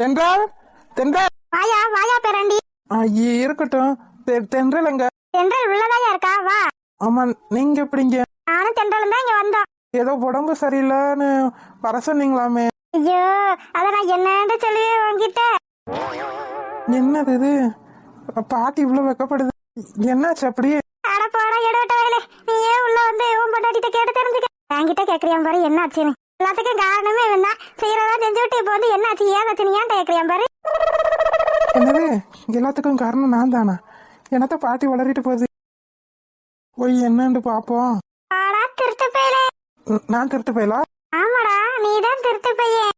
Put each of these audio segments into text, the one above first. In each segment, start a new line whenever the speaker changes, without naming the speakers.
தென்றல் தென்றல்
வாயா வாயா பேராண்டி.
இருக்கட்டும். தென்றல் எங்க?
தென்றல் உள்ளதாயா இருக்கா? வா.
ஆமா, நீங்க எப்படிங்க?
நானும் தென்றலும் தான் இங்க வந்தோம்.
ஏதோ உடம்பு சரியில்லைன்னு வர சொன்னீங்களாமே.
ஐயோ, அத நான் என்னன்னு சொல்லி உங்ககிட்ட.
என்னது இது? பாட்டி இவ்வளவு வெக்கப்படுது. என்னாச்சு அப்படியே?
அட போடா எடுவட்ட வயலே, நீ ஏன் உள்ள வந்து உன் பொண்டாட்டிட்ட கேட்டு தெரிஞ்சுக்க. என்கிட்ட கேக்குறியாம் பாரு என்னாச்சுன்னு. எல்லாத்துக்கும் காரணமே இவன் தான். செய்யறதா செஞ்சு விட்டு இப்போ வந்து என்னாச்சு ஏதாச்சுன்னு ஏன் கேக்குறியாம் பாரு.
என்னது? எல்லாத்துக்கும் காரணம் நான் தானா? என்னத்த பாட்டி வளரிட்டு போகுது. போய் என்னன்னு பாப்போம்.
ஆடா திருட்டு பையலே.
நான் திருட்டு போயலா?
ஆமாடா, நீதான் திருட்டு பையன்.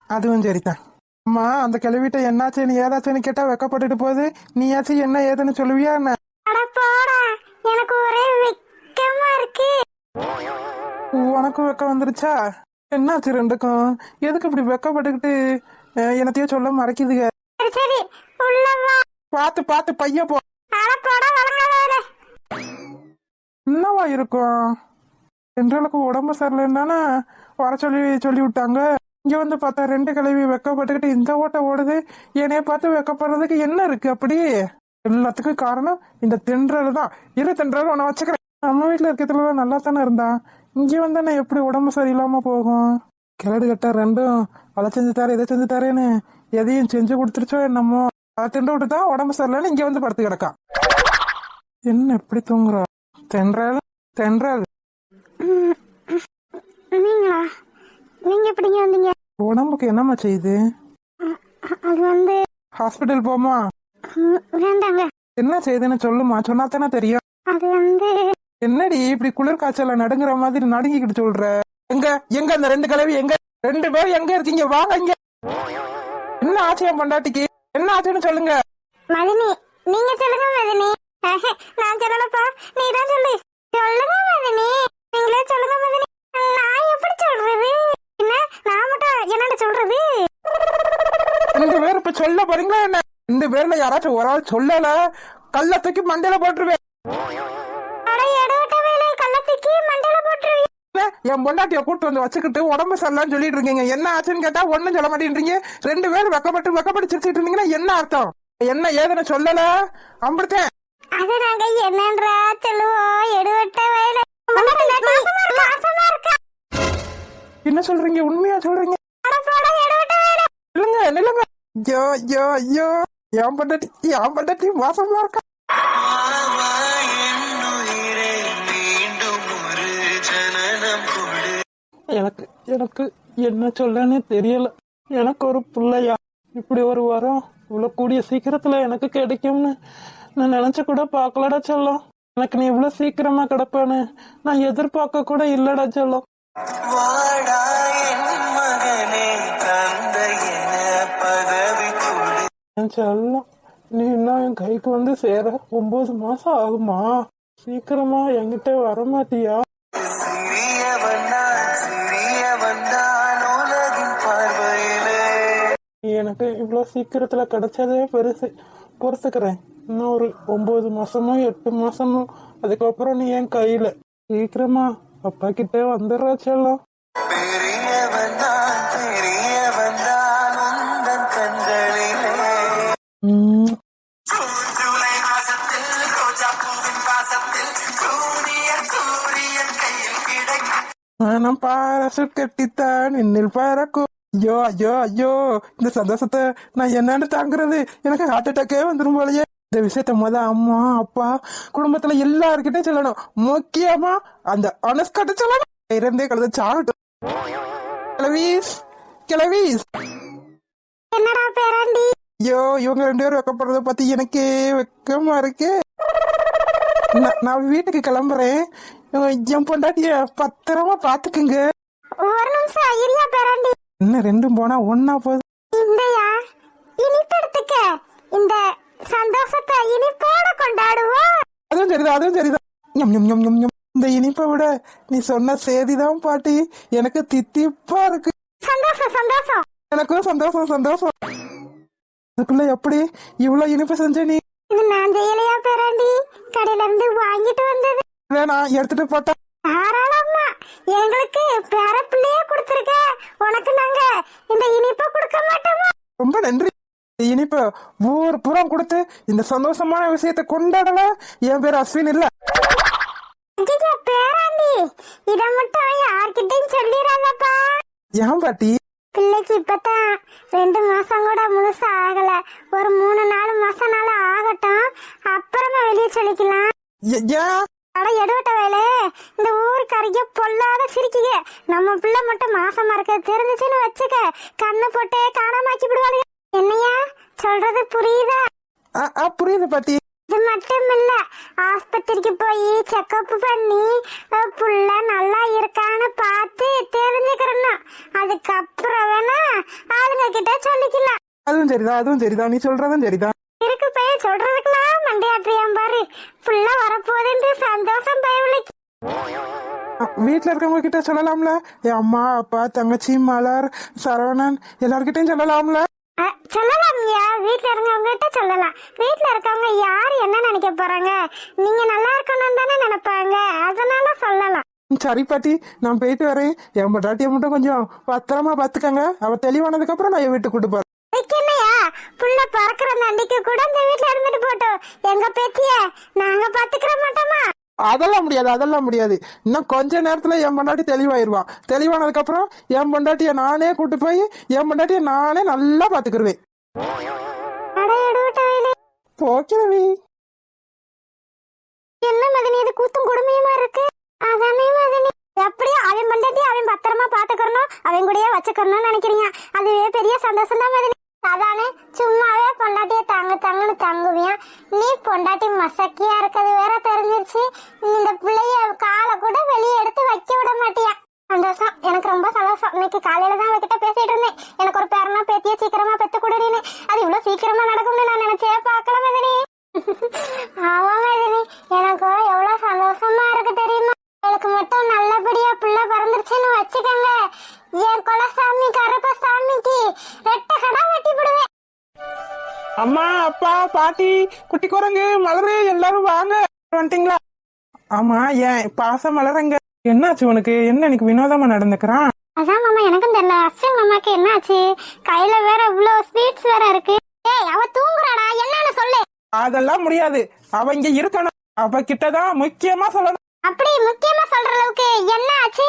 அதுவும் சரிதான். அம்மா, அந்த கிளவிட்ட என்னாச்சுன்னு ஏதாச்சுன்னு கேட்டா வெக்கப்பட்டுட்டு போகுது. நீயாச்சும் என்ன ஏதுன்னு சொல்லுவியா என்ன?
அட போடா, எனக்கு ஒரே வெக்கமா இருக்கு.
உனக்கும் வெக்கம் வந்துருச்சா? என்னாச்சு ரெண்டுக்கும்? எதுக்கு இப்படி வெக்கப்பட்டுக்கிட்டு என்னத்தையும் சொல்ல மறைக்குதுங்க?
சரி சரி, உள்ள வா.
பாத்து பாத்து பைய போ.
அட போடா வளங்காதே.
என்னவா இருக்கும்? என்றளுக்கு உடம்பு சரியில்லைன்னா வர சொல்லி விட்டாங்க. இங்க வந்து பார்த்தா ரெண்டு கிளவி வெக்கப்பட்டுக்கிட்டு இந்த ஓட்ட ஓடுது. என்னைய பார்த்து வெக்கப்படுறதுக்கு என்ன இருக்கு அப்படி? எல்லாத்துக்கும் காரணம் இந்த தென்றல் தான். தென்றல் உன்னை வச்சுக்கிறேன். நம்ம வீட்டுல இருக்கிறதுல நல்லா தானே இருந்தா, இங்க வந்து எப்படி உடம்பு சரியில்லாம போகும்? கிளடு கட்ட ரெண்டும் அதை செஞ்சு தரேன் இதை செஞ்சு தரேன்னு எதையும் செஞ்சு கொடுத்துருச்சோ என்னமோ. அதை திண்டு விட்டு தான் உடம்பு சரியில்லைன்னு இங்க வந்து படுத்து கிடக்கா. என்ன எப்படி தூங்குறா? தென்றல் தென்றல்,
நீங்களா? நீங்க எப்படிங்க வந்தீங்க?
உடம்புக்கு என்னம்மா செய்யுது?
அது வந்து
ஹாஸ்பிட்டல் போமா?
வேண்டாங்க.
என்ன செய்யுதுன்னு சொல்லுமா, சொன்னா தானே தெரியும்.
அது வந்து
என்னடி இப்படி குளிர் காய்ச்சல நடுங்குற மாதிரி நடுங்கிக்கிட்டு சொல்ற? எங்க எங்க அந்த ரெண்டு கிளவி எங்க? ரெண்டு பேரும் எங்க இருக்கீங்க? வாங்க இங்க. என்ன ஆச்சரியம் பண்டாட்டிக்கு? என்ன ஆச்சுன்னு சொல்லுங்க.
மதினி, நீங்க சொல்லுங்க மதினி. நான் சொல்லலப்பா, நீ தான் சொல்லு. சொல்லுங்க மதினி, நீங்களே சொல்லுங்க மதினி. நான் எப்படி சொல்றது? என்ன நான் மட்டும் என்னன்னு சொல்றது?
ரெண்டு பேரும் இப்ப சொல்ல போறீங்களா என்ன? ரெண்டு பேர்ல யாராச்சும் ஒரு ஆள் சொல்லல, கல்ல தூக்கி மண்டையில போட்டுருவேன். என் பொண்டாட்டிய கூட்டு வந்து வச்சுக்கிட்டு உடம்பு சரியில்லான்னு சொல்லிட்டு இருக்கீங்க. என்ன ஆச்சுன்னு கேட்டா ஒண்ணும் சொல்ல மாட்டேன்றீங்க. ரெண்டு பேரும் வெக்கப்பட்டு சிரிச்சிட்டு இருந்தீங்கன்னா என்ன அர்த்தம்? என்ன ஏதுன்னு சொல்லல அம்பிடுத்தேன்.
அது நாங்க என்னன்றா சொல்லுவோம். எடுவட்ட வயல
என்ன சொல்றீங்க? உண்மையா சொல்றீங்க? இல்லங்க நில்லுங்க. ஐயோ ஐயோ ஐயோ, என் பொண்டாட்டி மோசமா இருக்கா. எனக்கு எனக்கு என்ன சொல்லன்னு தெரியல. எனக்கு ஒரு பிள்ளையா இப்படி ஒரு வரம் இவ்வளவு கூடிய சீக்கிரத்துல எனக்கு கிடைக்கும்னு நான் நினைச்ச கூட பாக்கலடா செல்லம். எனக்கு நீ இவ்வளவு சீக்கிரமா கிடப்பேன்னு நான் எதிர்பார்க்க கூட இல்லடா செல்லம். செல்லம், நீ இன்னும் என் கைக்கு வந்து சேர 9 மாசம் ஆகுமா? சீக்கிரமா என்கிட்ட வரமாட்டியா? எனக்கு இவ்வளவு சீக்கிரத்துல கிடைச்சதே பெருசு. பொறுத்துக்கிறேன். இன்னும் ஒரு 9 மாசமோ 8 மாசமோ, அதுக்கப்புறம் நீ என் கையில. சீக்கிரமா அப்பா கிட்டே வந்துடுறா செல்லம். நான் பாரசு கட்டித்தான் என்னில் பறக்கும். ஐயோ ஐயோ ஐயோ, இந்த சந்தோஷத்தை நான் என்னன்னு தாங்குறது? எனக்கு ஹார்ட் அட்டாக்கே வந்துடும் போலயே. இந்த விஷயத்த அம்மா அப்பா குடும்பத்துல எல்லாருக்கிட்டையும் சொல்லணும். முக்கியமா அந்த அனுஷ்காட்ட சொல்லணும். இருந்தே கழுத சாகட்டும். கிளவீஸ் கிளவீஸ்.
என்னடா பேராண்டி?
ஐயோ, இவங்க ரெண்டு பேரும் வெக்கப்படுறத பத்தி எனக்கே வெக்கமா இருக்கு. நான் வீட்டுக்கு கிளம்புறேன். என் பொண்டாட்டிய பத்திரமா பாத்துக்குங்க.
ஒரு நிமிஷம் இருயா பேராண்டி.
இன்னும் ரெண்டும் போனா ஒன்னா போகுது.
இந்தயா இனிப்பெடுத்துக்க. இந்த சந்தோஷத்தை இனிப்போட கொண்டாடுவோம்.
அதுவும் சரிதான். இந்த இனிப்பை விட நீ சொன்ன செய்திதான் பாட்டி எனக்கு தித்திப்பா இருக்கு.
சந்தோஷம்.
எனக்கும் சந்தோஷம். அதுக்குள்ள எப்படி இவ்வளவு இனிப்பு செஞ்ச நீ?
இது நான் செய்யலையா பேராண்டி, கடையில இருந்து வாங்கிட்டு வந்தது.
நான் எடுத்துட்டு போட்டேன்.
தாராளமா எங்களுக்கு பேர பிள்ளையே கொடுத்துருக்க, உனக்கு நாங்க இந்த இனிப்பை கொடுக்க மாட்டோமா?
ரொம்ப நன்றி. இனிப்பு ஊர் புறம் கொடுத்து இந்த சந்தோஷமான விஷயத்தை கொண்டாடல. என் பேர் அஸ்வின் இல்ல.
பேராண்டி இத மட்டும் யார்கிட்டயும் சொல்லிடாதப்பா.
ஏன் பாட்டி?
பிள்ளைக்கு இப்பதான் 2 மாசம் கூட முழுசா ஆகல, ஒரு 3-4 மாசம் நாள ஆகட்டும், அப்புறமா வெளியே சொல்லிக்கலாம்.
ஏன்?
அட எடுவட்ட வேலை, இந்த ஊருக்காரிங்க பொல்லாத சிரிக்கீங்க. நம்ம பிள்ளை மட்டும் மாசமா இருக்க தெரிஞ்சுச்சுன்னு வச்சுக்க, கண்ணு போட்டு காணாமாக்கி விடுவாங்க. என்னையா சொல்றது புரியுதா?
புரியுது பாட்டி.
இது மட்டும் இல்ல, ஆஸ்பத்திரிக்கு போய் செக்அப் பண்ணி புள்ள நல்லா இருக்கான்னு பார்த்து தெரிஞ்சுக்கிறணும். அதுக்கப்புறம் வேணா ஆளுங்க கிட்ட சொல்லிக்கலாம்.
அதுவும் சரிதான், நீ சொல்றதும் சரிதான்.
இருக்கு பையன் சொல்றதுக்கெல்லாம் மண்டையாற்றியாம் பாரு. புள்ள வரப்போகுதுன்னு சந்தோஷம் பயவில்லைக்கு.
வீட்டுல இருக்கவங்க கிட்ட சொல்லலாம்ல? என் அம்மா அப்பா தங்கச்சி மலர் சரவணன் எல்லார்கிட்டையும் சொல்லலாம்ல?
சொல்லலாம்யா, வீட்டுல இருக்கவங்க கிட்ட சொல்லலாம். வீட்டுல இருக்கவங்க யாரு என்ன நினைக்க போறாங்க? நீங்க நல்லா இருக்கணும் தானே நினைப்பாங்க, அதனால சொல்லலாம்.
சரி பாட்டி, நான் போயிட்டு வரேன். என் பொண்டாட்டியை மட்டும் கொஞ்சம் பத்திரமா பாத்துக்கங்க. அவ தெளிவானதுக்கு அப்புறம் நான் என் வீட்டுக்கு கூட்டு போறேன்.
என்னையா புள்ள பறக்கிற நண்டிக்கு கூட இந்த வீட்டுல இருந்துட்டு போட்டோம், எங்க பேத்திய நாங்க பாத்துக்கிற மாட்டோமா?
அதெல்லாம் முடியாது. இன்னும் கொஞ்ச நேரத்துல என் பொண்டாட்டி தெளிவாயிருவான். தெளிவானதுக்கு அப்புறம் என் பொண்டாட்டிய நானே கூட்டு போய் என் பொண்டாட்டிய நானே நல்லா பாத்துக்கிருவேன். போக்கிறவி
என்ன மதனி, இது கூத்தும் கொடுமையுமா இருக்கு. அதானே மதனி, எப்படியோ அவன் பொண்டாட்டி அவன் பத்திரமா பாத்துக்கணும், அவன் கூடயே வச்சுக்கணும்னு நினைக்கிறீங்க. அதுவே பெரிய சந்தோஷம் தான் மதனி. அதானே சும்மாவே பொண்டாட்டிய தாங்கன்னு தாங்குவியா? நீ பொண்டாட்டி மசக்கியா இருக்கிறது வேற தெரிஞ்சிருச்சு. இந்த பிள்ளைய காலை கூட வெளியே எடுத்து வைக்க விட மாட்டியா? சந்தோஷம், எனக்கு ரொம்ப சந்தோஷம். இன்னைக்கு காலையில தான் அவகிட்ட பேசிட்டு இருந்தேன், எனக்கு ஒரு பேரனா பேத்திய சீக்கிரமா பெத்து கொடுன்னு. அது இவ்வளவு சீக்கிரமா நடக்கும்னு நான் நினைச்சே பார்க்கல மதினி. ஆமா மதினி, எனக்கு எவ்வளவு சந்தோஷமா இருக்கு தெரியுமா? எனக்கு மட்டும் நல்லபடியா பிள்ளை பிறந்துருச்சுன்னு வச்சுக்கோங்க, என் குலசாமி கருப்பசாமிக்கு 2 கடை வெட்டி விடுவேன்.
அம்மா அப்பா பாட்டி குட்டி குரங்கு மலரு எல்லாரும் வாங்க. வந்துட்டீங்களா? ஆமா, ஏன் பாசம் மலருங்க, என்னாச்சு உனக்கு? என்ன இன்னைக்கு வினோதமா நடந்துக்கிறான்?
அதான் மாமா எனக்கும் தெரியல. அஸ்வின் மாமாக்கு என்னாச்சு? கையில வேற இவ்வளவு ஸ்வீட்ஸ் வேற இருக்கு. ஏய் அவ தூங்குறாடா, என்னன்னு சொல்லு.
அதெல்லாம் முடியாது, அவ இங்க இருக்கணும். அவ கிட்டதான் முக்கியமா சொல்லணும்.
அப்படி முக்கியமா சொல்ற அளவுக்கு என்ன ஆச்சு?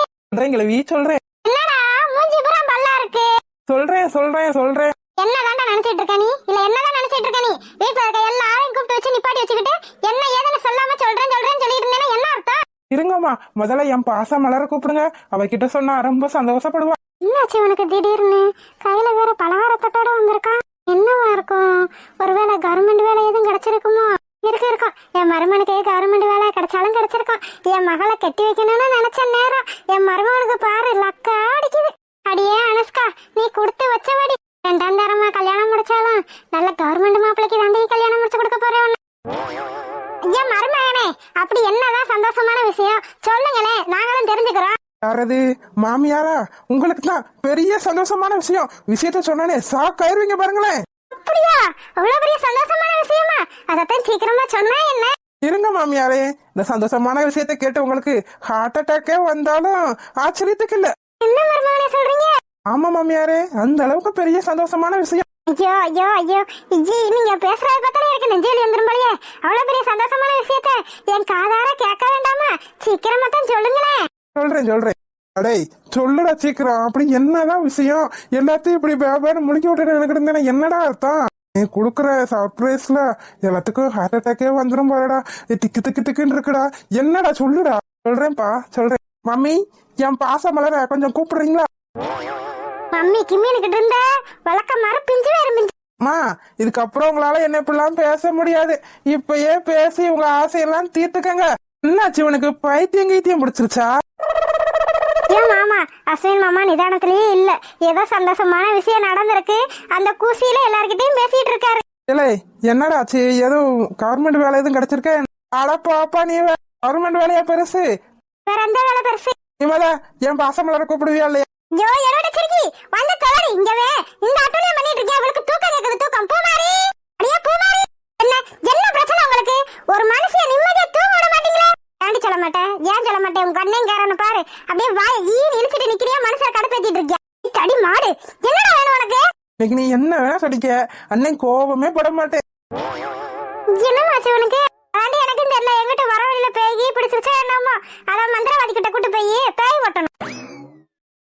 சொல்றேன்.
என்னடா மூஞ்சி பூரா பல்லா இருக்கு?
சொல்றேன்.
என்னதான்டா நினைச்சிட்டு இருக்க நீ? இல்ல என்னதான் நினைச்சிட்டு இருக்க நீ? வீட்டுல இருக்க எல்லாரையும் கூப்பிட்டு வச்சு நிப்பாட்டி வச்சுக்கிட்டு என்ன ஏதுன்னு சொல்லாம சொல்றேன் சொல்லிட்டு இருந்தேன்னா என்ன அர்த்தம்?
இருங்கம்மா, முதல்ல என் பாச மலர கூப்பிடுங்க. அவகிட்ட சொன்னா ரொம்ப சந்தோஷப்படுவா.
என்னாச்சு உனக்கு திடீர்னு? கையில வேற பலகாரத்தோட வந்திருக்கான், என்னவா இருக்கும்? ஒருவேளை கவர்மெண்ட் வேலை எதுவும் கிடைச்சிருக்குமோ? இருக்கும். என் மருமனுக்கு கவர்மெண்ட் வேலை கிடைச்சாலும் கிடைச்சிருக்கும். என் மகளை கட்டி வைக்கணும்னு நினைச்ச நேரம் என் மருமனுக்கு பாரு லக்கா அடிக்குது. அடியே அனுஷ்கா, நீ கொடுத்து வச்சபடி 2ஆம் தரமா கல்யாணம் முடிச்சாலும் நல்ல கவர்மெண்ட் மாப்பிளைக்கு தாண்டி கல்யாணம் முடிச்சு கொடுக்க போறேன். என் மருமகனே, அப்படி என்னதான் சந்தோஷமான விஷயம் சொல்லுங்களேன், நாங்களும் தெரிஞ்சுக்கிறோம்.
யாரது? மாமியாரா? உங்களுக்கு தான் பெரிய சந்தோஷமான விஷயத்த சொன்னானே சாக்காயிருவீங்க பாருங்களேன்.
அப்படியா? அவ்வளவு பெரிய சந்தோஷமான விஷயமா? அதத்தான் சீக்கிரமா சொன்னா என்ன?
இருங்க மாமியாரே, இந்த சந்தோஷமான விஷயத்தை கேட்டு உங்களுக்கு ஹார்ட் அட்டாக்கே வந்தாலும் ஆச்சரியத்துக்கு இல்ல.
என்ன மருமகனே சொல்றீங்க?
ஆமா மாமியாரே, அந்த அளவுக்கு பெரிய சந்தோஷமான விஷயம்.
ஐயோ நீங்க பேசுறத பார்த்தாலே எனக்கு நெஞ்சில் வந்துரும் போலயே. அவ்வளவு பெரிய சந்தோஷமான விஷயத்த என் காதார கேட்க வேண்டாமா? சீக்கிரமா தான் சொல்லுங்களேன்.
சொல்றேன். அடே சொல்லுடா சீக்கிரம். அப்படி என்னதான் விஷயம்? எல்லாத்தையும் இப்படி வியாபாரம் முடிக்க விட்டு எனக்கு இருந்தேன்னா என்னடா அர்த்தம்? நீ குடுக்குற சர்ப்ரைஸ்ல எல்லாத்துக்கும் ஹார்ட் அட்டாக்கே வந்துடும் பாருடா. திக்குன்னு இருக்குடா. என்னடா சொல்லுடா. சொல்றேன். மம்மி, என் பாச மலர கொஞ்சம் கூப்பிடுறீங்களா?
மம்மி கிம்மினுக்கிட்டு இருந்த வழக்க மர பிஞ்சு வேற மிஞ்சு.
அம்மா, இதுக்கப்புறம் உங்களால என்ன இப்படிலாம் பேச முடியாது. இப்பயே பேசி உங்க ஆசையெல்லாம் தீர்த்துக்கங்க. என்னாச்சு உனக்கு? பைத்தியம் கீத்தியம் பிடிச்சிருச்சா?
ஏன் மாமா, அஸ்வின் மாமா நிதானத்திலேயே இல்ல. ஏதோ சந்தோஷமான விஷயம் நடந்திருக்கு, அந்த குசியில எல்லார்கிட்டையும் பேசிட்டு இருக்காரு.
இல்லை, என்னடா ஆச்சு? ஏதோ கவர்மெண்ட் வேலை எதுவும் கிடைச்சிருக்கேன்? அடப்பாப்பா, நீ கவர்மெண்ட் வேலையா பெருசு?
வேற எந்த வேலை பெருசு?
இவள என் பாசமலர கூப்பிடுவியா இல்லையா?
ஐயோ என்னோட சிரிக்கி வந்து தொலைடி. இங்கவே இந்த அட்டூழியம் பண்ணிட்டு இருக்கேன். அவளுக்கு தூக்கம் கேக்குது, தூக்கம் பூமாரி. அப்படியே பூமாரி என்ன என்ன பிரச்சனை உங்களுக்கு? ஒரு மனுஷன் நிம்மதியா தூங்க விட மாட்டீங்களா? ஏன்டி சொல்ல மாட்டேன்? ஏன் சொல்ல மாட்டேன்? உங்க அண்ணன் காரன்னு பாரு, அப்படியே வாய் ஈன்னு இழுச்சிட்டு நிக்கிறியா? மனுஷரை கடுப்பேத்திட்டு இருக்கியா? தடி மாடு, என்னடா வேணும் உனக்கு?
இன்னைக்கு நீ என்ன வேணா சொல்லிக்க, அண்ணன் கோபமே பட மாட்டேன்.
என்னமாச்சு உனக்கு? ஆண்டி எனக்கும் தெரியல, எங்கிட்ட வர வழியில பேய் பிடிச்சிருச்சா என்னமோ, அதான் மந்திரவாதி கிட்ட கூட்டு போய் பேய் ஓட்டணும்.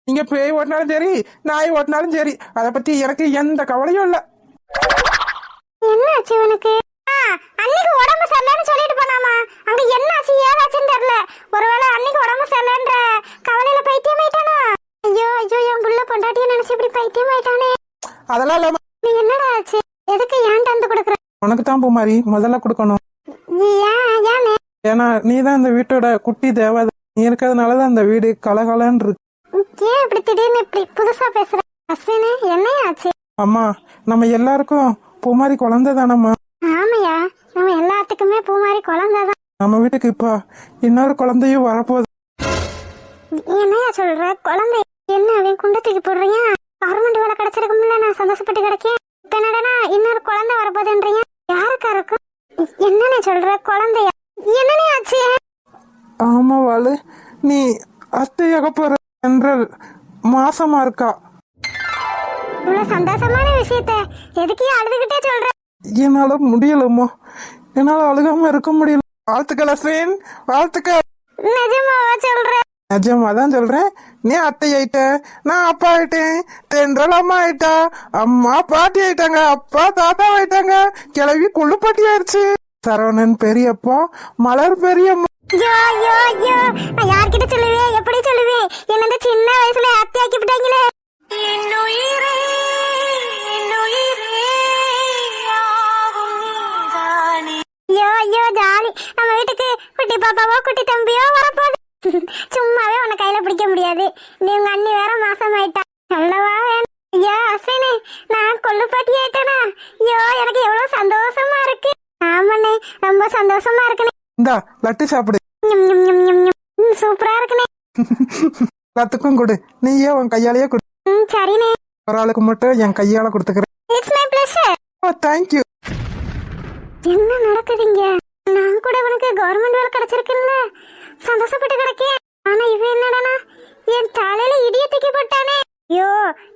நீங்க பேய் ஓட்டினாலும் சரி, நாய் ஓட்டினாலும் சரி, அதை பத்தி எனக்கு எந்த கவலையும் இல்ல.
என்னாச்சு உனக்கு? அன்னைக்கு உடம்பு சரியில்லைன்னு சொல்லிட்டு போனாமா, அங்க என்னாச்சு ஏதாச்சுன்னு தெரியல. ஒருவேளை அன்னைக்கு உடம்பு சரியில்லைன்ற கவலையில பைத்தியம் ஆயிட்டானா? ஐயோ ஐயோ, என் புள்ள பொண்டாட்டியை நினைச்சு இப்படி பைத்தியம் ஆயிட்டானே.
அதெல்லாம் இல்லாம
நீ என்னடா ஆச்சு? எதுக்கு ஏன் தந்து கொடுக்குற?
உனக்கு தான் பூமாரி முதல்ல கொடுக்கணும்.
ஏன்?
ஏன்னா நீ தான் இந்த வீட்டோட குட்டி தேவதை. நீ இருக்கிறதுனாலதான் இந்த வீடு கலகலன்னு இருக்கு.
ஏன் இப்படி திடீர்னு இப்படி புதுசா பேசுற? அஸ்வினி, என்னையாச்சு?
அம்மா, நம்ம எல்லாருக்கும் பூமாரி குழந்தை தானம்மா.
ஆமையா, நம்ம எல்லாத்துக்குமே பூமாரி குழந்தைதான்.
நம்ம வீட்டுக்கு இப்ப இன்னொரு குழந்தையும் வரப்போகுது.
என்னையா சொல்ற? குழந்தை என்ன அவன் குண்டை தூக்கி போடுறீங்க? கவர்மெண்ட் வேலை கிடைச்சிருக்கும்ல, நான் சந்தோஷப்பட்டு கிடைக்கேன். இப்ப என்னடா இன்னொரு குழந்தை வரப்போகுதுன்றீங்க? யாருக்கா இருக்கும்? என்னன்னு சொல்ற? குழந்தையா? என்னன்னு ஆச்சு?
ஆமா வாளு, நீ அத்தையாக போற என்றால் மாசமா இருக்கா.
இவ்வளவு சந்தோஷமான விஷயத்த எதுக்கே அழுதுகிட்டே சொல்ற?
என்னால முடியலம்மா, என்னால அழுகாம இருக்க முடியல. வாழ்த்துக்கள் அஸ்வின், வாழ்த்துக்கள்.
நிஜமாவா சொல்ற?
நிஜமா தான் சொல்றேன். நீ அத்தை ஆயிட்ட, நான் அப்பா ஆயிட்டேன், தென்றல் அம்மா ஆயிட்டா, அம்மா பாட்டி ஆயிட்டாங்க, அப்பா தாத்தா ஆயிட்டாங்க, கிளவி குள்ளுப்பாட்டி ஆயிடுச்சு. சரவணன் பெரியப்பா, மலர் பெரியம்மா.
ஐயோ ஐயோ ஐயோ, நான் யார்கிட்ட சொல்லுவேன்? எப்படி சொல்லுவேன்? என்ன இந்த சின்ன வயசுல அத்தையாக்கி விட்டாங்களே. ஐயோ ஐயோ, ஜாலி. நம்ம வீட்டுக்கு குட்டி பாப்பாவோ குட்டி தம்பியோ வரப்போகுது. சும்மாவே உன்னை கையில பிடிக்க முடியாது. நீ உங்க அண்ணி வேற மாசம் ஆயிட்டா. நல்லவா வேணும். ஐயோ அஸ்வினி, நான் கொள்ளுப்பாட்டி ஆயிட்டேனா? ஐயோ, எனக்கு எவ்வளவு சந்தோஷமா இருக்கு. ஆமாண்ணே, ரொம்ப சந்தோஷமா இருக்குண்ணே.
இந்தா லட்டு சாப்பிடு.
சூப்பரா இருக்குண்ணே.
எல்லாத்துக்கும் கொடு, நீயே உன் கையாலேயே கொடு.
சரிண்ணே.
ஒரு ஆளுக்கு மட்டும் என் கையால கொடுத்துக்கிறேன்.
It's my pleasure.
Oh, thank you.
என்ன நடக்குதுங்க? நான் கூட உனக்கு கவர்மெண்ட் வேலை கிடைச்சிருக்குல்ல, சந்தோஷப்பட்டு கிடைக்கேன். ஆனா இவ என்னடானா என் தலையில இடிய தூக்கி போட்டானே. ஐயோ,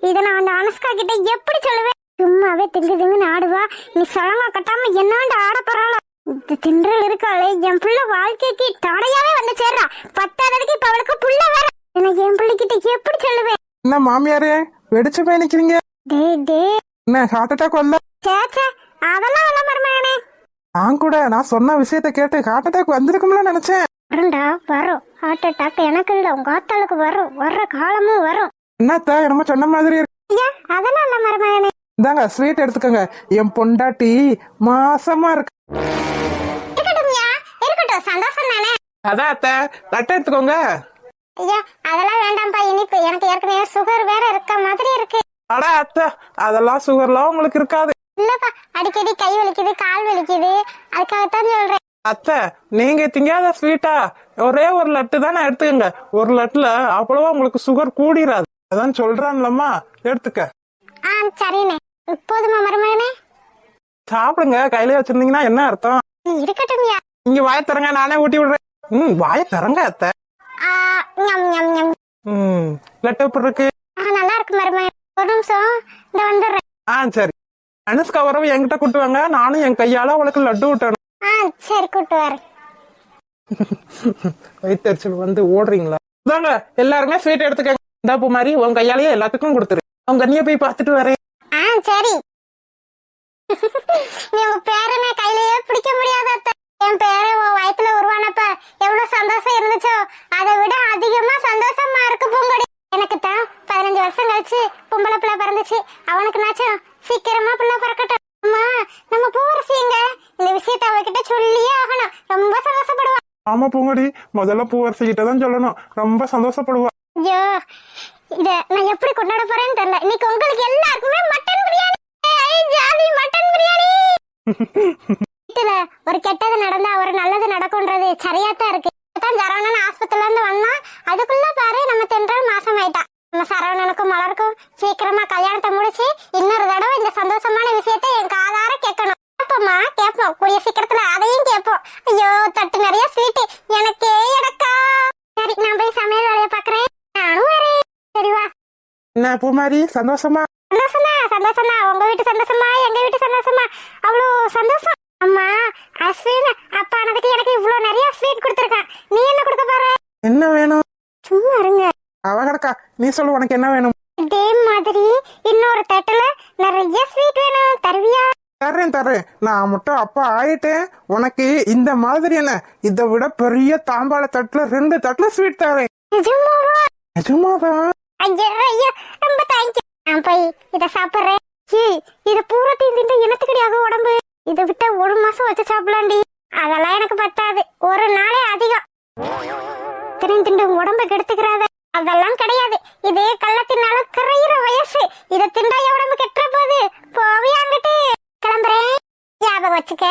இத நான் அந்த அனுஷ்கா கிட்ட எப்படி சொல்லுவேன்? சும்மாவே திங்கு திங்குன்னு ஆடுவா. நீ சலங்கா கட்டாம என்னண்டு ஆட போறாளா? இந்த தின்றல் இருக்காளே, என் பிள்ளை வாழ்க்கைக்கு தடையாவே வந்து சேர்றா. பத்தாததுக்கு இப்ப அவளுக்கு புள்ள வேற. எனக்கு என் பிள்ளைகிட்ட எப்படி சொல்லுவேன்?
என்ன மாமியாரே வெடிச்சு போய் நிக்கிறீங்க? என்ன ஹார்ட் அட்டாக் வரல?
சேச்சே, அதெல்லாம் வரல மருமகனே.
நான் கூட நான் சொன்ன விஷயத்த கேட்டு ஹார்ட் அட்டாக் வந்திருக்கும்ல நினைச்சேன்.
வரும்டா, வரும். ஹார்ட் அட்டாக் எனக்கு இல்ல, உங்க ஆத்தாளுக்கு வரும். வர்ற காலமும் வரும்.
என்னத்த என்னமோ சொன்ன மாதிரி இருக்கு.
ஐயா, அதெல்லாம் இல்ல மருமகனே.
இந்தாங்க ஸ்வீட் எடுத்துக்கோங்க. என் பொண்டாட்டி மாசமா இருக்கு.
இருக்கட்டும்யா, இருக்கட்டும், சந்தோஷம் தானே.
அதான் அத்தை, லட்டு எடுத்துக்கோங்க.
ஐயா, அதெல்லாம் வேண்டாம்ப்பா, இனிப்பு. எனக்கு ஏற்கனவே சுகர் வேற இருக்க மாதிரி இருக்கு.
அட அத்தை, அதெல்லாம் சுகர்லாம் உங்களுக்கு இருக்காது.
இல்லப்பா, அடிக்கடி கை வலிக்குது, கால் வலிக்குது, அதுக்காகத்தான் சொல்றேன்.
அத்தை, நீங்க திங்காத ஸ்வீட்டா ஒரே ஒரு லட்டு தானே எடுத்துக்கங்க. ஒரு லட்டுல அவ்வளவா உங்களுக்கு சுகர் கூடிராது. அதான் சொல்றான்லம்மா, எடுத்துக்க.
சரிண்ணே. போதுமா மருமகனே?
சாப்பிடுங்க. கையில வச்சிருந்தீங்கன்னா என்ன அர்த்தம்?
இருக்கட்டும்யா.
இங்க வாய தரங்க, நானே ஊட்டி விடுறேன். வாய தரங்க அத்தை. லட்டு எப்படி இருக்கு?
நல்லா இருக்கு மருமகன். ஒரு நிமிஷம், இந்த வந்துடுறேன்.
சரி. அனுஷ்கா வரவு என்கிட்ட கூட்டுவாங்க, நானும் என் கையால அவளுக்கு லட்டு விட்டணும்.
சரி, கூட்டு வரேன்.
வயிற்றுச்சல் வந்து ஓடுறீங்களா? இதாங்க எல்லாருமே ஸ்வீட் எடுத்துக்கங்க. இந்த பூ மாதிரி உன் கையாலேயே எல்லாத்துக்கும் கொடுத்துரு. அவங்க கண்ணிய போய் பார்த்துட்டு வரேன்.
சரி. நீ உங்க பேரனை கையிலேயே பிடிக்க முடியாத அத்தை. என் பேரை உன் வயித்துல உருவானப்ப எவ்வளவு சந்தோஷம் இருந்துச்சோ அதை விட அதிகமா சந்தோஷமா இருக்கு பூங்கொடி. எனக்கு தான் 15 வருஷம் கழிச்சு பொம்பளை பிள்ளை பிறந்துச்சு. அவனுக்குனாச்சும் சீக்கிரமா பிள்ளை பிறக்கட்டும். அம்மா, நம்ம பூவரசிங்க இந்த விஷயத்த அவகிட்ட சொல்லியே ஆகணும். ரொம்ப சந்தோஷப்படுவா.
ஆமா பூங்கொடி, முதல்ல பூவரசி கிட்ட தான் சொல்லணும். ரொம்ப சந்தோஷப்படுவா.
ஐயோ, இத நான் எப்படி கொண்டாட போறேன்னு தெரியல. இன்னைக்கு உங்களுக்கு எல்லாருக்குமே mutton biryani. Jolly, mutton biryani. வீட்டுல ஒரு கெட்டது நடந்தா ஒரு நல்லது நடக்கும்ன்றது சரியாத்தான் இருக்கு. சரவணன் ஆஸ்பத்திரில இருந்து வந்தா அதுக்குள்ள பாரு நம்ம தென்றல் மாசம் ஆயிட்டா. நம்ம சரவணனுக்கும் மலருக்கும் சீக்கிரமா கல்யாணத்தை முடிச்சு இன்னொரு தடவை இந்த சந்தோஷமான விஷயத்தை என் காதார கேட்கணும். கூடிய சீக்கிரத்துல அதையும் கேட்போம். ஐயோ தட்டு நிறைய ஸ்வீட் எனக்கே எனக்கா. சரி நான் போய் சமையல் வேலையை பாக்குறேன். நானும் வரேன். சரிவா.
என்ன பூமாரி சந்தோஷமா?
சந்தோஷமா சந்தோஷமா. உங்க வீட்டு சந்தோஷமா எங்க வீட்டு சந்தோஷமா? அவ்வளோ சந்தோஷம். அம்மா அஸ்வின் அப்பா எனக்கு இவ்வளவு நிறைய ஸ்வீட் கொடுத்துருக்கான். நீ என்ன கொடுக்க போற?
என்ன வேணும்?
சும்மா இருங்க.
அவ கிடக்கா, நீ சொல்லு உனக்கு என்ன வேணும்?
இதே மாதிரி இன்னொரு தட்டுல நிறைய ஸ்வீட் வேணும். தருவியா?
தர்றேன். நான் மட்டும் அப்பா ஆயிட்டேன். உனக்கு இந்த மாதிரி என்ன இதை விட பெரிய தாம்பாள தட்டுல 2 தட்டுல ஸ்வீட் தரேன்.
நிஜமாவா?
நிஜமாதான்.
ஐயோ ரொம்ப தேங்க்யூ. நான் போய் இத சாப்பிடுறேன். இத பூரத்தையும் திண்டு எனத்துக்கடியாக உடம்பு. இதை விட்டா 1 மாசம் வச்சு சாப்பிடலாண்டி. அதெல்லாம் எனக்கு பத்தாது. ஒரு நாளே அதிகம். திண்டு உடம்ப கெடுத்துக்கிறாத. அதெல்லாம் கிடையாது. இதே கள்ளத்தினாலும் கரையிற வயசு. இதை திண்டா உடம்பு கெட்டுற போது போவியாங்கிட்டு கிளம்புறேன். ஞாபகம் வச்சுக்க,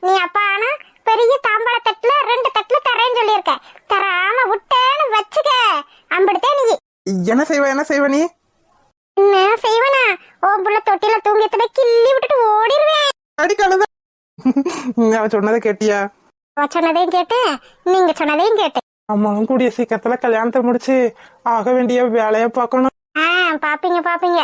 நீ அப்பா ஆனா பெரிய தாம்பாள தட்டுல 2 தட்டுல தரேன்னு சொல்லியிருக்க. தராம விட்டேன்னு வச்சுக்க, அம்பிடுத்தே நீ.
என்ன செய்வ நீ?
என்ன செய்வனா? உன் புள்ள தொட்டில தூங்கியத்துல கிள்ளி விட்டுட்டு ஓடிடுவேன்.
அடிக்காலதான். அவ சொன்னதை கேட்டியா?
சொன்னதையும் கேட்டேன், நீங்க சொன்னதையும் கேட்டேன்.
ஆமா, கூடிய சீக்கிரத்துல கல்யாணத்தை முடிச்சு ஆக வேண்டிய வேலைய பாக்கணும்.
பாப்பீங்க.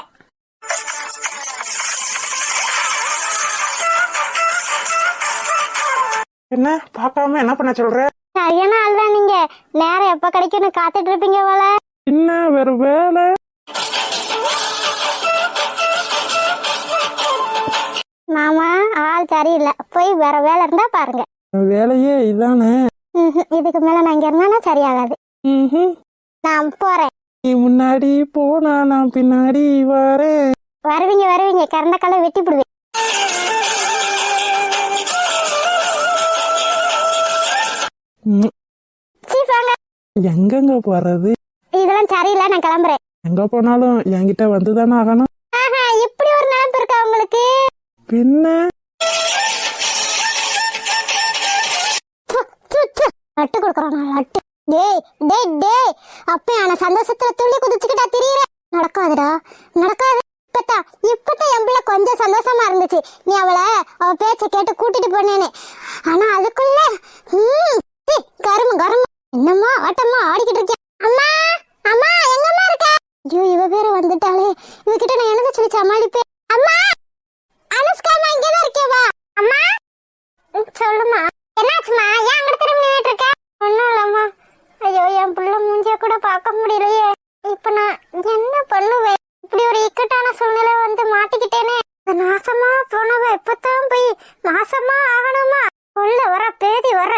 என்ன பாக்காம என்ன பண்ண சொல்ற?
சரியான ஆள் தான் நீங்க. நேரம் எப்ப கிடைக்கும்னு காத்துட்டு இருப்பீங்க போல.
என்ன வேற வேலை?
மாமா ஆள் சரியில்லை. போய் வேற வேலை இருந்தா பாருங்க.
வேலையே இதானே.
இதுக்கு மேல நான் இங்க இருந்தா சரியாகாது. நான் போறேன்.
நீ முன்னாடி போனா நான் பின்னாடி வரேன்.
வருவீங்க. கரண்ட கால வெட்டி போடுவேன்.
எங்கெங்க போறது?
இதெல்லாம் சரியில்லை, நான் கிளம்புறேன்.
எங்க போனாலும் என்கிட்ட வந்துதானே ஆகணும்.
இப்படி ஒரு நினைப்பு இருக்கா உங்களுக்கு?
பின்ன
லட்டு கொடுக்கறானா? லட்டு. டேய் அப்ப சந்தோஷத்துல துள்ளி குதிச்சுக்கிட்டா திரியற. நடக்காதுடா, நடக்காது. இப்பதான் என் பிள்ளை கொஞ்சம் சந்தோஷமா இருந்துச்சு. நீ அவ பேச்ச கேட்டு கூட்டிட்டு போனேன்னு. ஆனா அதுக்குள்ள கரும என்னம்மா ஆட்டம்மா ஆடிக்கிட்டு இருக்கேன். அம்மா எங்கம்மா இருக்க? ஐயோ இவ பேரு வந்துட்டாளே. இவகிட்ட நான் என்னது சொல்லி சமாளிப்பேன். அம்மா அனுஷ்காமா இங்கதான் இருக்கேவா? அம்மா சொல்லுமா. என்னாச்சுமா? ஏன் அங்க திரும்பி நின்னுட்டு இருக்க? ஒண்ணும் இல்லம்மா. ஐயோ என் பிள்ளை மூஞ்சிய கூட பார்க்க முடியலையே. இப்ப நான் என்ன பண்ணுவேன்? இப்படி ஒரு இக்கட்டான சூழ்நிலை வந்து மாட்டிக்கிட்டேனே. நாசமா போனவ இப்பதான் போய் நாசமா ஆகணுமா? உள்ள வர பேதி வர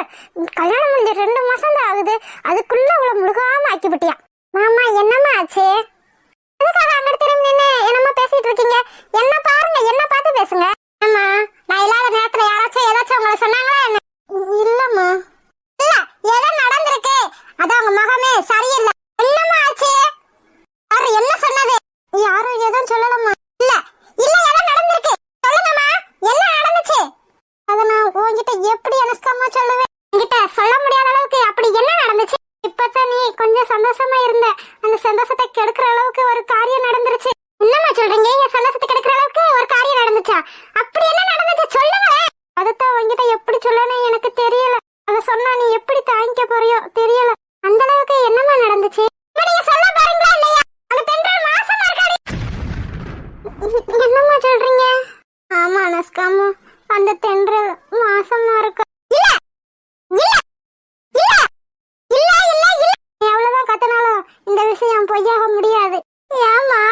கல்யாணம் முடிஞ்ச 2 மாசம் தான் ஆகுது. அதுக்குள்ள அவளை முழுகாம ஆக்கி விட்டியா? மாமா என்னம்மா ஆச்சு? எதுக்காக அங்க திரும்பி நின்னு என்னம்மா பேசிட்டு இருக்கீங்க? என்ன பாருங்க, என்ன பார்த்து பேசுங்க. அம்மா நான் இல்லாத நேரத்துல யாராச்சும் ஏதாச்சும் உங்களை சொன்னாங்களா என்ன? இல்லம்மா. இல்ல ஏதோ நடந்திருக்கு. அதான் உங்க முகமே சரியில்லை. என்னம்மா ஆச்சு? யாரு என்ன சொன்னது? யாரும் எதுவும் சொல்லலம்மா. இல்ல ஏதோ நடந்திருக்கு. சொல்லுங்கம்மா, என்ன நடந்துச்சு? அத நான் உன்கிட்ட எப்படி அனுஷ்காமா சொல்லுவேன்? என்கிட்ட சொல்ல முடியாத அளவுக்கு அப்படி என்ன நடந்துச்சு? இப்பதான் நீ கொஞ்சம் சந்தோஷமா இருந்த. அந்த சந்தோஷத்தை கெடுக்கிற அளவுக்கு ஒரு காரியம் நடந்துருச்சு. என்னம்மா சொல்றீங்க? என் சந்தோஷத்தை கெடுக்கிற அளவுக்கு ஒரு காரியம் நடந்துச்சா? அப்படி என்ன நடந்துச்சு சொல்லுங்களேன். அதத்தான் உன்கிட்ட எப்படி சொல்லணும் எனக்கு தெரியல. அத சொன்னா நீ எப்படி தாங்கிக்க போறியோ தெரியல. அந்த அளவுக்கு என்னம்மா நடந்துச்சு? நீங்க சொல்ல பாருங்களா இல்லையா? அந்த பெண்கள் மாசமா இருக்காடி. என்னம்மா சொல்றீங்க? ஆமா அனுஷ்காமா, அந்த தென்றல் மாசமா இருக்கு. இல்ல இல்ல இல்ல இல்ல இல்ல இல்ல. எவ்வளவுதான் கத்தனாலும் இந்த விஷயம் பொய்யாக முடியாது. ஏமா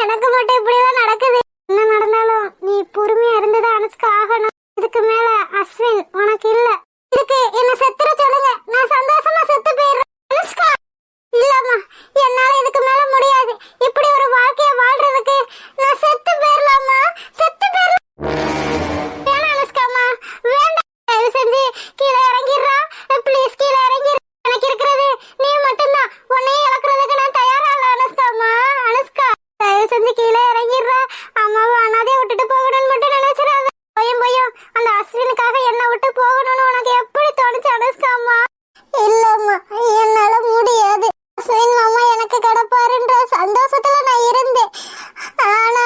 எனக்கு மட்டும் இப்படிதான் நடக்குது? என்ன நடந்தாலும் நீ பொறுமையா இருந்ததா அனுஷ்கா ஆகணும். இதுக்கு மேல அஸ்வின் உனக்கு இல்ல. இதுக்கு என்ன செத்துற சொல்லுங்க, நான் சந்தோஷமா செத்து போயிடுறேன். அனுஷ்கா இல்லம்மா, என்னால இதுக்கு மேல முடியாது. இப்படி ஒரு வாழ்க்கைய வாழ்றதுக்கு நான் செத்து போயிடலாமா? செத்து போயிடலாம். வேணாம் அனுஷ்காமா, வேண்டாம். தயவு செஞ்சு கீழே இறங்கிடுறா ப்ளீஸ். கீழே இறங்கிடு. எனக்கு இருக்கிறது நீ மட்டும்தான். உன்னையும் இழக்கிறதுக்கு நான் தயாராகல அனுஷ்காமா. அனுஷ்கா தயவு செஞ்சு கீழே இறங்கிடுறா. அம்மாவை அனாதையை விட்டுட்டு போகணும்னு மட்டும் நினைச்சிடாத. போயும் அந்த அஸ்வினுக்காக என்ன விட்டு போகணும்னு உனக்கு எப்படி தோணுச்சு அனுஷ்காமா? இல்லம்மா, என்னால முடியாது. அஸ்வின் மாமா எனக்கு கிடப்பாருன்ற சந்தோஷத்துல நான் இருந்தேன். ஆனா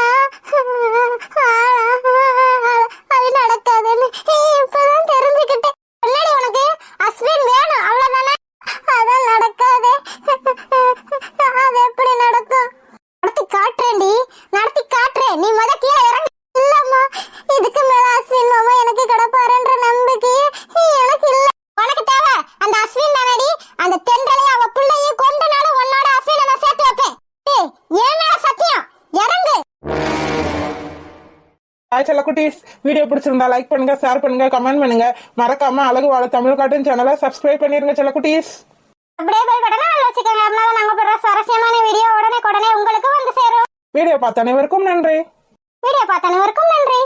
அது
செல்ல குட்டீஸ், வீடியோ பிடிச்சிருந்தா லைக் பண்ணுங்க, ஷேர் பண்ணுங்க, கமெண்ட் பண்ணுங்க. மறக்காம அழகு வாழ தமிழ் கார்ட்டூன் சேனலை சப்ஸ்கிரைப் பண்ணிருங்க செல்ல குட்டீஸ்.
அப்படியே பெல் பட்டனை அழுத்தி வச்சுக்கோங்க. அப்படின்னா நாங்க போடுற சுவாரஸ்யமான வீடியோ உடனே உங்களுக்கு வந்து சேரும்.
வீடியோ பார்த்த அனைவருக்கும் நன்றி.
வீடியோ பார்த்த அனைவருக்கும் நன்றி.